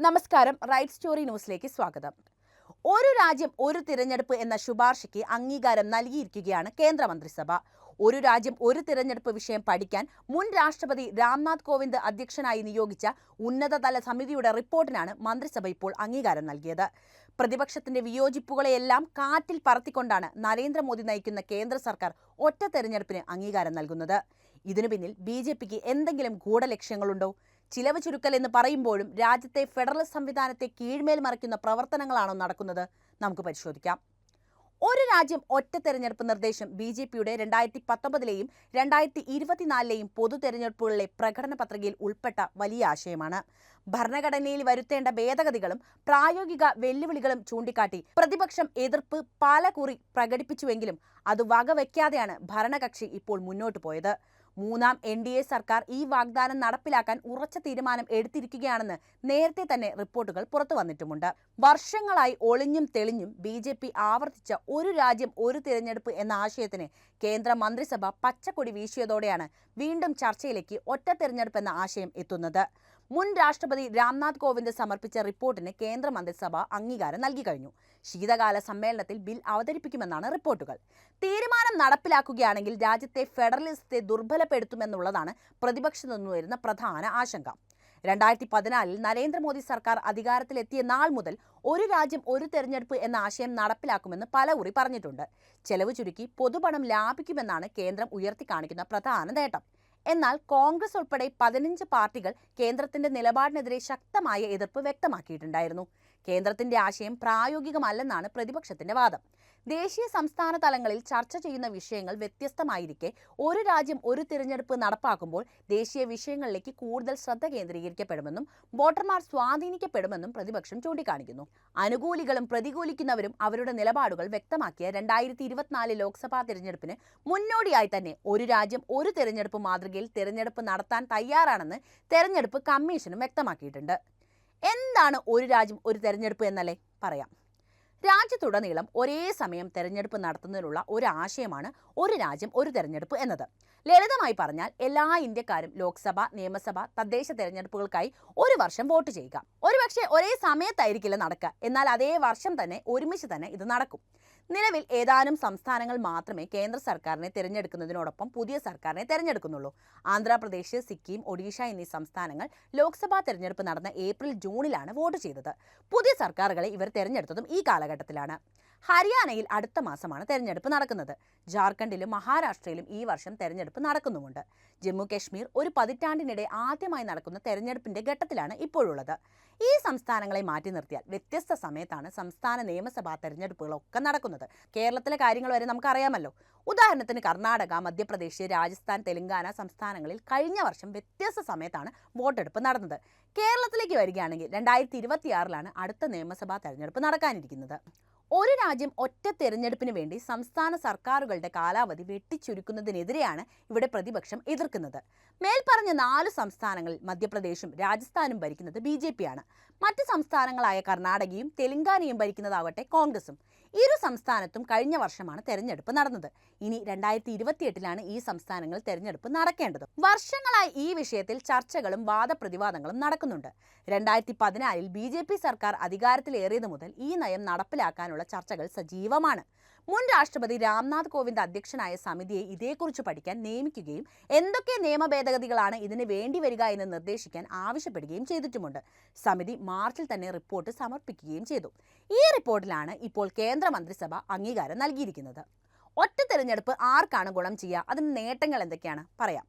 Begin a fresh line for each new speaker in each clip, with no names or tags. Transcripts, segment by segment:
നമസ്കാരം, right story ന്യൂസിലേക്ക് സ്വാഗതം. ഒരു രാജ്യം ഒരു തിരഞ്ഞെടുപ്പ് എന്ന ശുപാർശയ്ക്ക് അംഗീകാരം നൽകിയിരിക്കുകയാണ് കേന്ദ്രമന്ത്രിസഭ. ഒരു രാജ്യം ഒരു തിരഞ്ഞെടുപ്പ് വിഷയം പഠിക്കാൻ മുൻ രാഷ്ട്രപതി രാംനാഥ് കോവിന്ദ് അധ്യക്ഷനായി നിയോഗിച്ച ഉന്നതതല സമിതിയുടെ റിപ്പോർട്ടിനാണ് മന്ത്രിസഭ ഇപ്പോൾ അംഗീകാരം നൽകിയത്. പ്രതിപക്ഷത്തിന്റെ വിയോജിപ്പുകളെയെല്ലാം കാറ്റിൽ പറത്തിക്കൊണ്ടാണ് നരേന്ദ്രമോദി നയിക്കുന്ന കേന്ദ്ര സർക്കാർ ഒറ്റ തെരഞ്ഞെടുപ്പിന് അംഗീകാരം നൽകുന്നത്. ഇതിനു പിന്നിൽ BJPക്ക് എന്തെങ്കിലും ഗൂഢലക്ഷ്യങ്ങളുണ്ടോ? ചിലവ് ചുരുക്കൽ എന്ന് പറയുമ്പോഴും രാജ്യത്തെ ഫെഡറൽ സംവിധാനത്തെ കീഴ്മേൽ മറിക്കുന്ന പ്രവർത്തനങ്ങളാണോ നടക്കുന്നത്? നമുക്ക് പരിശോധിക്കാം. ഒരു രാജ്യം ഒറ്റ തെരഞ്ഞെടുപ്പ് നിർദ്ദേശം BJPയുടെ 2019-ലെയും 2024-ലെയും പൊതു തെരഞ്ഞെടുപ്പുകളിലെ പ്രകടന പത്രികയിൽ ഉൾപ്പെട്ട വലിയ ആശയമാണ്. ഭരണഘടനയിൽ വരുത്തേണ്ട ഭേദഗതികളും പ്രായോഗിക വെല്ലുവിളികളും ചൂണ്ടിക്കാട്ടി പ്രതിപക്ഷം എതിർപ്പ് പലകുറി പ്രകടിപ്പിച്ചുവെങ്കിലും അത് വകവയ്ക്കാതെയാണ് ഭരണകക്ഷി ഇപ്പോൾ മുന്നോട്ട് പോയത്. മൂന്നാം NDA സർക്കാർ ഈ വാഗ്ദാനം നടപ്പിലാക്കാൻ ഉറച്ച തീരുമാനം എടുത്തിരിക്കുകയാണെന്ന് നേരത്തെ തന്നെ റിപ്പോർട്ടുകൾ പുറത്തു വന്നിട്ടുമുണ്ട്. വർഷങ്ങളായി ഒളിഞ്ഞും തെളിഞ്ഞും BJP ആവർത്തിച്ച ഒരു രാജ്യം ഒരു തിരഞ്ഞെടുപ്പ് എന്ന ആശയത്തിന് കേന്ദ്ര മന്ത്രിസഭ പച്ചക്കൊടി വീശിയതോടെയാണ് വീണ്ടും ചർച്ചയിലേക്ക് ഒറ്റ തിരഞ്ഞെടുപ്പ് എന്ന ആശയം എത്തുന്നത്. മുൻ രാഷ്ട്രപതി രാംനാഥ് കോവിന്ദ് സമർപ്പിച്ച റിപ്പോർട്ടിന് കേന്ദ്ര മന്ത്രിസഭ അംഗീകാരം നൽകി കഴിഞ്ഞു. ശീതകാല സമ്മേളനത്തിൽ ബിൽ അവതരിപ്പിക്കുമെന്നാണ് റിപ്പോർട്ടുകൾ. തീരുമാനം നടപ്പിലാക്കുകയാണെങ്കിൽ രാജ്യത്തെ ഫെഡറലിസത്തെ ദുർബലപ്പെടുത്തുമെന്നുള്ളതാണ് പ്രതിപക്ഷത്തു നിന്ന് വരുന്ന പ്രധാന ആശങ്ക. 2014-ൽ നരേന്ദ്രമോദി സർക്കാർ അധികാരത്തിലെത്തിയ നാൾ മുതൽ ഒരു രാജ്യം ഒരു തെരഞ്ഞെടുപ്പ് എന്ന ആശയം നടപ്പിലാക്കുമെന്ന് പലകുറി പറഞ്ഞിട്ടുണ്ട്. ചെലവ് ചുരുക്കി പൊതുപണം ലാഭിക്കുമെന്നാണ് കേന്ദ്രം ഉയർത്തിക്കാണിക്കുന്ന പ്രധാന നേട്ടം. എന്നാൽ കോൺഗ്രസ് ഉൾപ്പെടെ 15 പാർട്ടികൾ കേന്ദ്രത്തിന്റെ നിലപാടിനെതിരെ ശക്തമായ എതിർപ്പ് വ്യക്തമാക്കിയിട്ടുണ്ടായിരുന്നു. കേന്ദ്രത്തിന്റെ ആശയം പ്രായോഗികമല്ലെന്നാണ് പ്രതിപക്ഷത്തിന്റെ വാദം. ദേശീയ സംസ്ഥാന തലങ്ങളിൽ ചർച്ച ചെയ്യുന്ന വിഷയങ്ങൾ വ്യത്യസ്തമായിരിക്കെ ഒരു രാജ്യം ഒരു തിരഞ്ഞെടുപ്പ് നടപ്പാക്കുമ്പോൾ ദേശീയ വിഷയങ്ങളിലേക്ക് കൂടുതൽ ശ്രദ്ധ കേന്ദ്രീകരിക്കപ്പെടുമെന്നും വോട്ടർമാർ സ്വാധീനിക്കപ്പെടുമെന്നും പ്രതിപക്ഷം ചൂണ്ടിക്കാണിക്കുന്നു. അനുകൂലികളും പ്രതികൂലിക്കുന്നവരും അവരുടെ നിലപാടുകൾ വ്യക്തമാക്കിയ 2024 ലോക്സഭാ തിരഞ്ഞെടുപ്പിന് മുന്നോടിയായി തന്നെ ഒരു രാജ്യം ഒരു തിരഞ്ഞെടുപ്പ് മാതൃകയിൽ തിരഞ്ഞെടുപ്പ് നടത്താൻ തയ്യാറാണെന്ന് തെരഞ്ഞെടുപ്പ് കമ്മീഷനും വ്യക്തമാക്കിയിട്ടുണ്ട്. എന്താണ് ഒരു രാജ്യം ഒരു തെരഞ്ഞെടുപ്പ് എന്നല്ലേ പറയാം. രാജ്യത്തുടനീളം ഒരേ സമയം തെരഞ്ഞെടുപ്പ് നടത്തുന്നതിനുള്ള ഒരു ആശയമാണ് ഒരു രാജ്യം ഒരു തെരഞ്ഞെടുപ്പ് എന്നത്. ലളിതമായി പറഞ്ഞാൽ എല്ലാ ഇന്ത്യക്കാരും ലോക്സഭ, നിയമസഭ, തദ്ദേശ തെരഞ്ഞെടുപ്പുകൾക്കായി ഒരു വർഷം വോട്ട് ചെയ്യുക. ഒരുപക്ഷെ ഒരേ സമയത്തായിരിക്കില്ല നടക്കുക, എന്നാൽ അതേ വർഷം തന്നെ ഒരുമിച്ച് തന്നെ ഇത് നടക്കും. നിലവിൽ ഏതാനും സംസ്ഥാനങ്ങൾ മാത്രമേ കേന്ദ്ര സർക്കാരിനെ തിരഞ്ഞെടുക്കുന്നതിനോടൊപ്പം പുതിയ സർക്കാരിനെ തിരഞ്ഞെടുക്കുന്നുള്ളൂ. ആന്ധ്രാപ്രദേശ്, സിക്കിം, ഒഡീഷ എന്നീ സംസ്ഥാനങ്ങൾ ലോക്സഭാ തെരഞ്ഞെടുപ്പ് നടന്ന ഏപ്രിൽ-ജൂണിലാണ് വോട്ട് ചെയ്തത്. പുതിയ സർക്കാരുകളെ ഇവർ തിരഞ്ഞെടുത്തതും ഈ കാലഘട്ടത്തിലാണ്. ഹരിയാനയിൽ അടുത്ത മാസമാണ് തെരഞ്ഞെടുപ്പ് നടക്കുന്നത്. ജാർഖണ്ഡിലും മഹാരാഷ്ട്രയിലും ഈ വർഷം തെരഞ്ഞെടുപ്പ് നടക്കുന്നുമുണ്ട്. ജമ്മു കശ്മീർ ഒരു പതിറ്റാണ്ടിനിടെ ആദ്യമായി നടക്കുന്ന തെരഞ്ഞെടുപ്പിന്റെ ഘട്ടത്തിലാണ് ഇപ്പോഴുള്ളത്. ഈ സംസ്ഥാനങ്ങളെ മാറ്റി നിർത്തിയാൽ വ്യത്യസ്ത സമയത്താണ് സംസ്ഥാന നിയമസഭാ തെരഞ്ഞെടുപ്പുകളൊക്കെ നടക്കുന്നത്. കേരളത്തിലെ കാര്യങ്ങൾ വരെ നമുക്കറിയാമല്ലോ. ഉദാഹരണത്തിന് കർണാടക, മധ്യപ്രദേശ്, രാജസ്ഥാൻ, തെലങ്കാന സംസ്ഥാനങ്ങളിൽ കഴിഞ്ഞ വർഷം വ്യത്യസ്ത സമയത്താണ് വോട്ടെടുപ്പ് നടന്നത്. കേരളത്തിലേക്ക് വരികയാണെങ്കിൽ 2026-ലാണ് അടുത്ത നിയമസഭാ തെരഞ്ഞെടുപ്പ് നടക്കാനിരിക്കുന്നത്. ഒരു രാജ്യം ഒറ്റ തെരഞ്ഞെടുപ്പിന് വേണ്ടി സംസ്ഥാന സർക്കാരുകളുടെ കാലാവധി വെട്ടിച്ചുരുക്കുന്നതിനെതിരെയാണ് ഇവിടെ പ്രതിപക്ഷം എതിർക്കുന്നത്. മേൽപ്പറഞ്ഞ 4 സംസ്ഥാനങ്ങളിൽ മധ്യപ്രദേശും രാജസ്ഥാനും ഭരിക്കുന്നത് BJPയാണ്. മറ്റ് സംസ്ഥാനങ്ങളായ കർണാടകയും തെലങ്കാനയും ഭരിക്കുന്നതാവട്ടെ കോൺഗ്രസും. ഇരു സംസ്ഥാനത്തും കഴിഞ്ഞ വർഷമാണ് തെരഞ്ഞെടുപ്പ് നടന്നത്. ഇനി 2028-ലാണ് ഈ സംസ്ഥാനങ്ങളിൽ തെരഞ്ഞെടുപ്പ് നടക്കേണ്ടത്. വർഷങ്ങളായി ഈ വിഷയത്തിൽ ചർച്ചകളും വാദപ്രതിവാദങ്ങളും നടക്കുന്നുണ്ട്. 2014-ൽ BJP സർക്കാർ അധികാരത്തിലേറിയത് മുതൽ ഈ നയം നടപ്പിലാക്കാനുള്ള ചർച്ചകൾ സജീവമാണ്. മുൻ രാഷ്ട്രപതി രാംനാഥ് കോവിന്ദ് അധ്യക്ഷനായ സമിതിയെ ഇതേക്കുറിച്ച് പഠിക്കാൻ നിയമിക്കുകയും എന്തൊക്കെ നിയമ ഭേദഗതികളാണ് ഇതിന് വേണ്ടി വരിക എന്ന് നിർദ്ദേശിക്കാൻ ആവശ്യപ്പെടുകയും ചെയ്തിട്ടുമുണ്ട്. സമിതി മാർച്ചിൽ തന്നെ റിപ്പോർട്ട് സമർപ്പിക്കുകയും ചെയ്തു. ഈ റിപ്പോർട്ടിലാണ് ഇപ്പോൾ കേന്ദ്ര മന്ത്രിസഭ അംഗീകാരം നൽകിയിരിക്കുന്നത്. ഒറ്റ തെരഞ്ഞെടുപ്പ് ആർക്കാണ് ഗുണം ചെയ്യുക? അതിന് നേട്ടങ്ങൾ എന്തൊക്കെയാണ് പറയാം.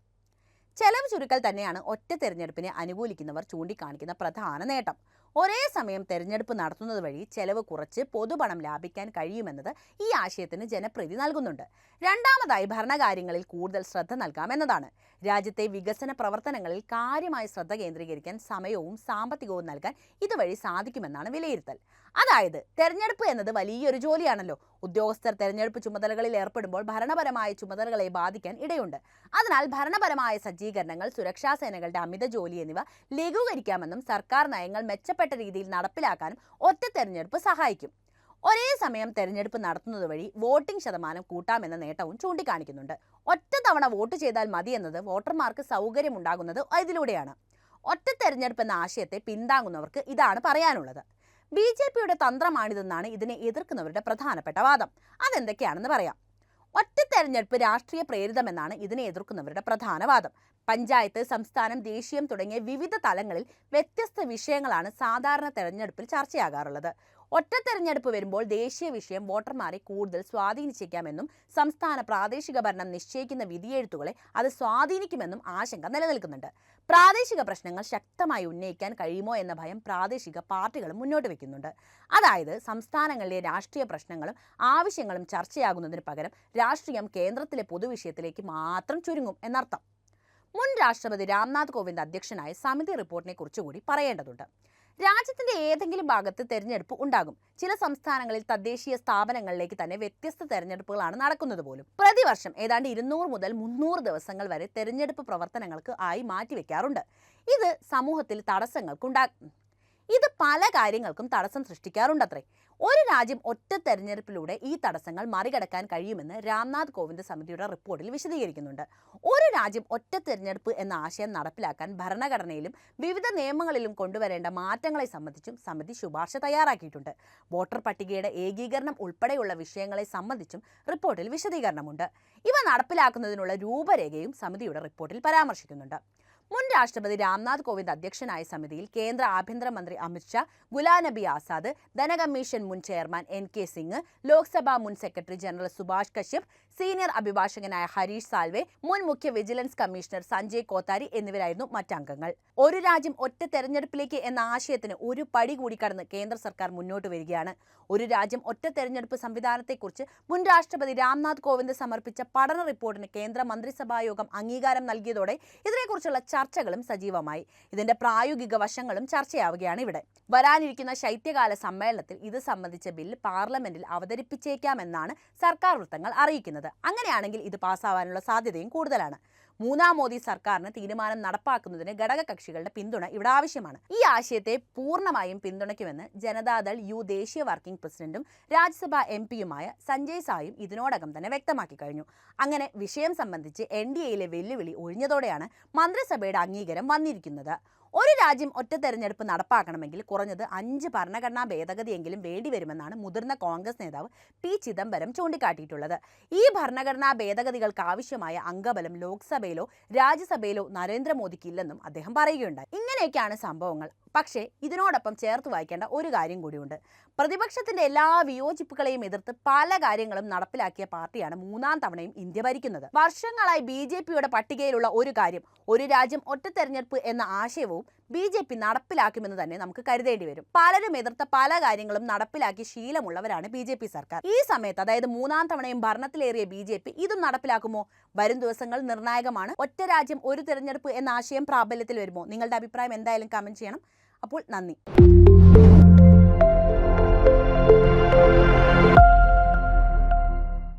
ചെലവ് ചുരുക്കൽ തന്നെയാണ് ഒറ്റ തെരഞ്ഞെടുപ്പിനെ അനുകൂലിക്കുന്നവർ ചൂണ്ടിക്കാണിക്കുന്ന പ്രധാന നേട്ടം. ഒരേ സമയം തെരഞ്ഞെടുപ്പ് നടത്തുന്നത് വഴി ചെലവ് കുറച്ച് പൊതുപണം ലാഭിക്കാൻ കഴിയുമെന്നത് ഈ ആശയത്തിന് ജനപ്രീതി നൽകുന്നുണ്ട്. രണ്ടാമതായി ഭരണകാര്യങ്ങളിൽ കൂടുതൽ ശ്രദ്ധ നൽകാമെന്നതാണ്. രാജ്യത്തെ വികസന പ്രവർത്തനങ്ങളിൽ കാര്യമായ ശ്രദ്ധ കേന്ദ്രീകരിക്കാൻ സമയവും സാമ്പത്തികവും നൽകാൻ ഇതുവഴി സാധിക്കുമെന്നാണ് വിലയിരുത്തൽ. അതായത് തെരഞ്ഞെടുപ്പ് എന്നത് വലിയൊരു ജോലിയാണല്ലോ. ഉദ്യോഗസ്ഥർ തെരഞ്ഞെടുപ്പ് ചുമതലകളിൽ ഏർപ്പെടുമ്പോൾ ഭരണപരമായ ചുമതലകളെ ബാധിക്കാൻ ഇടയുണ്ട്. അതിനാൽ ഭരണപരമായ സജ്ജീകരണങ്ങൾ, സുരക്ഷാ സേനകളുടെ അമിത ജോലി എന്നിവ ലഘൂകരിക്കാമെന്നും സർക്കാർ നയങ്ങൾ മെച്ചപ്പെട്ട രീതിയിൽ നടപ്പിലാക്കാനും ഒറ്റ തെരഞ്ഞെടുപ്പ് സഹായിക്കും. ഒരേ സമയം തെരഞ്ഞെടുപ്പ് നടത്തുന്നത് വഴി വോട്ടിംഗ് ശതമാനം കൂട്ടാമെന്ന നേട്ടവും ചൂണ്ടിക്കാണിക്കുന്നുണ്ട്. ഒറ്റ തവണ വോട്ട് ചെയ്താൽ മതി എന്നത് വോട്ടർമാർക്ക് സൗകര്യമുണ്ടാകുന്നത് ഇതിലൂടെയാണ്. ഒറ്റ തെരഞ്ഞെടുപ്പ് എന്ന ആശയത്തെ പിന്താങ്ങുന്നവർക്ക് ഇതാണ് പറയാനുള്ളത്. BJPയുടെ തന്ത്രമാണിതെന്നാണ് ഇതിനെ എതിർക്കുന്നവരുടെ പ്രധാനപ്പെട്ട വാദം. അതെന്തൊക്കെയാണെന്ന് പറയാം. ഒറ്റ തെരഞ്ഞെടുപ്പ് രാഷ്ട്രീയ പ്രേരിതമെന്നാണ് ഇതിനെ എതിർക്കുന്നവരുടെ പ്രധാന വാദം. പഞ്ചായത്ത്, സംസ്ഥാനം, ദേശീയം തുടങ്ങിയ വിവിധ തലങ്ങളിൽ വ്യത്യസ്ത വിഷയങ്ങളാണ് സാധാരണ തെരഞ്ഞെടുപ്പിൽ ചർച്ചയാകാറുള്ളത്. ഒറ്റ തെരഞ്ഞെടുപ്പ് വരുമ്പോൾ ദേശീയ വിഷയം വോട്ടർമാരെ കൂടുതൽ സ്വാധീനിച്ചേക്കാമെന്നും സംസ്ഥാന പ്രാദേശിക ഭരണം നിശ്ചയിക്കുന്ന വിധിയെഴുത്തുകളെ അത് സ്വാധീനിക്കുമെന്നും ആശങ്ക നിലനിൽക്കുന്നുണ്ട്. പ്രാദേശിക പ്രശ്നങ്ങൾ ശക്തമായി ഉന്നയിക്കാൻ കഴിയുമോ എന്ന ഭയം പ്രാദേശിക പാർട്ടികളും മുന്നോട്ട് വയ്ക്കുന്നുണ്ട്. അതായത് സംസ്ഥാനങ്ങളിലെ രാഷ്ട്രീയ പ്രശ്നങ്ങളും ആവശ്യങ്ങളും ചർച്ചയാകുന്നതിന് പകരം രാഷ്ട്രീയം കേന്ദ്രത്തിലെ പൊതുവിഷയത്തിലേക്ക് മാത്രം ചുരുങ്ങും എന്നർത്ഥം. മുൻ രാഷ്ട്രപതി രാംനാഥ് കോവിന്ദ് അധ്യക്ഷനായ സമിതി റിപ്പോർട്ടിനെ കുറിച്ചുകൂടി പറയേണ്ടതുണ്ട്. രാജ്യത്തിന്റെ ഏതെങ്കിലും ഭാഗത്ത് തെരഞ്ഞെടുപ്പ് ഉണ്ടാകും. ചില സംസ്ഥാനങ്ങളിൽ തദ്ദേശീയ സ്ഥാപനങ്ങളിലേക്ക് തന്നെ വ്യത്യസ്ത തെരഞ്ഞെടുപ്പുകളാണ് നടക്കുന്നത് പോലും. പ്രതിവർഷം ഏതാണ്ട് 200 മുതൽ 300 ദിവസങ്ങൾ വരെ തെരഞ്ഞെടുപ്പ് പ്രവർത്തനങ്ങൾക്ക് ആയി മാറ്റിവെക്കാറുണ്ട്. ഇത് സമൂഹത്തിൽ ഇത് പല കാര്യങ്ങൾക്കും തടസ്സം സൃഷ്ടിക്കാറുണ്ടത്രേ. ഒരു രാജ്യം ഒറ്റ തെരഞ്ഞെടുപ്പിലൂടെ ഈ തടസ്സങ്ങൾ മറികടക്കാൻ കഴിയുമെന്ന് രാംനാഥ് കോവിന്ദ് സമിതിയുടെ റിപ്പോർട്ടിൽ വിശദീകരിക്കുന്നുണ്ട്. ഒരു രാജ്യം ഒറ്റ തെരഞ്ഞെടുപ്പ് എന്ന ആശയം നടപ്പിലാക്കാൻ ഭരണഘടനയിലും വിവിധ നിയമങ്ങളിലും കൊണ്ടുവരേണ്ട മാറ്റങ്ങളെ സംബന്ധിച്ചും സമിതി ശുപാർശ തയ്യാറാക്കിയിട്ടുണ്ട്. വോട്ടർ പട്ടികയുടെ ഏകീകരണം ഉൾപ്പെടെയുള്ള വിഷയങ്ങളെ സംബന്ധിച്ചും റിപ്പോർട്ടിൽ വിശദീകരണമുണ്ട്. ഇവ നടപ്പിലാക്കുന്നതിനുള്ള രൂപരേഖയും സമിതിയുടെ റിപ്പോർട്ടിൽ പരാമർശിക്കുന്നുണ്ട്. മുൻ രാഷ്ട്രപതി രാംനാഥ് കോവിന്ദ് അധ്യക്ഷനായ സമിതിയിൽ കേന്ദ്ര ആഭ്യന്തരമന്ത്രി അമിത് ഷാ, ഗുലാം നബി ആസാദ്, ധനകമ്മീഷൻ മുൻ ചെയർമാൻ NK സിംഗ്, ലോക്സഭാ മുൻ secretary general Subhash Kashyap, senior അഭിഭാഷകനായ ഹരീഷ് സാൽവെ, മുൻ മുഖ്യ വിജിലൻസ് കമ്മീഷണർ സഞ്ജയ് കോത്താരി എന്നിവരായിരുന്നു മറ്റംഗങ്ങൾ. ഒരു രാജ്യം ഒറ്റ തെരഞ്ഞെടുപ്പിലേക്ക് എന്ന ആശയത്തിന് ഒരു പടി കൂടി കടന്ന് കേന്ദ്ര സർക്കാർ മുന്നോട്ട് വരികയാണ്. ഒരു രാജ്യം ഒറ്റ തെരഞ്ഞെടുപ്പ് സംവിധാനത്തെക്കുറിച്ച് മുൻ രാഷ്ട്രപതി രാംനാഥ് കോവിന്ദ് സമർപ്പിച്ച പഠന റിപ്പോർട്ടിന് കേന്ദ്ര മന്ത്രിസഭായോഗം അംഗീകാരം നൽകിയതോടെ ഇതിനെക്കുറിച്ചുള്ള ചർച്ചകളും സജീവമായി. ഇതിന്റെ പ്രായോഗിക വശങ്ങളും ചർച്ചയാവുകയാണ് ഇവിടെ. വരാനിരിക്കുന്ന ശൈത്യകാല സമ്മേളനത്തിൽ ഇത് സംബന്ധിച്ച ബില്ല് പാർലമെന്റിൽ അവതരിപ്പിച്ചേക്കാമെന്നാണ് സർക്കാർ വൃത്തങ്ങൾ അറിയിക്കുന്നത്. അങ്ങനെയാണെങ്കിൽ ഇത് പാസ്സാവാനുള്ള സാധ്യതയും കൂടുതലാണ്. മൂന്നാം മോദി സർക്കാരിന് തീരുമാനം നടപ്പാക്കുന്നതിന് ഘടകകക്ഷികളുടെ പിന്തുണ ഇവിടെ ആവശ്യമാണ്. ഈ ആശയത്തെ പൂർണ്ണമായും പിന്തുണയ്ക്കുമെന്ന് ജനതാദൾ യു ദേശീയ വർക്കിംഗ് പ്രസിഡന്റും രാജ്യസഭാ MPയുമായ സഞ്ജയ് സായും ഇതിനോടകം തന്നെ വ്യക്തമാക്കി കഴിഞ്ഞു. അങ്ങനെ വിഷയം സംബന്ധിച്ച് NDAയിലെ വെല്ലുവിളി ഒഴിഞ്ഞതോടെയാണ് മന്ത്രിസഭയുടെ അംഗീകാരം വന്നിരിക്കുന്നത്. ഒരു രാജ്യം ഒറ്റ തെരഞ്ഞെടുപ്പ് നടപ്പാക്കണമെങ്കിൽ കുറഞ്ഞത് 5 ഭരണഘടനാ ഭേദഗതിയെങ്കിലും വേണ്ടിവരുമെന്നാണ് മുതിർന്ന കോൺഗ്രസ് നേതാവ് P. ചിദംബരം ചൂണ്ടിക്കാട്ടിയിട്ടുള്ളത്. ഈ ഭരണഘടനാ ഭേദഗതികൾക്ക് ആവശ്യമായ അംഗബലം ലോക്സഭയിലോ രാജ്യസഭയിലോ നരേന്ദ്രമോദിക്ക് ഇല്ലെന്നും അദ്ദേഹം പറയുകയുണ്ടായി. ഇങ്ങനെയൊക്കെയാണ് സംഭവങ്ങൾ. പക്ഷേ ഇതിനോടൊപ്പം ചേർത്ത് വായിക്കേണ്ട ഒരു കാര്യം കൂടിയുണ്ട്. പ്രതിപക്ഷത്തിന്റെ എല്ലാ വിയോജിപ്പുകളെയും എതിർത്ത് പല കാര്യങ്ങളും നടപ്പിലാക്കിയ പാർട്ടിയാണ് മൂന്നാം തവണയും ഇന്ത്യ ഭരിക്കുന്നത്. വർഷങ്ങളായി BJPയുടെ പട്ടികയിലുള്ള ഒരു കാര്യം, ഒരു രാജ്യം ഒറ്റ തെരഞ്ഞെടുപ്പ് എന്ന ആശയവും BJP നടപ്പിലാക്കുമെന്ന് തന്നെ നമുക്ക് കരുതേണ്ടി വരും. പലരും എതിർത്ത പല കാര്യങ്ങളും നടപ്പിലാക്കി ശീലമുള്ളവരാണ് BJP സർക്കാർ. ഈ സമയത്ത്, അതായത് മൂന്നാം തവണയും ഭരണത്തിലേറിയ BJP ഇതും നടപ്പിലാക്കുമോ? വരും ദിവസങ്ങൾ നിർണായകമാണ്. ഒറ്റ രാജ്യം ഒരു തെരഞ്ഞെടുപ്പ് എന്ന ആശയം പ്രാബല്യത്തിൽ വരുമോ? നിങ്ങളുടെ അഭിപ്രായം എന്തായാലും കമന്റ് ചെയ്യണം. അപ്പോൾ നന്ദി.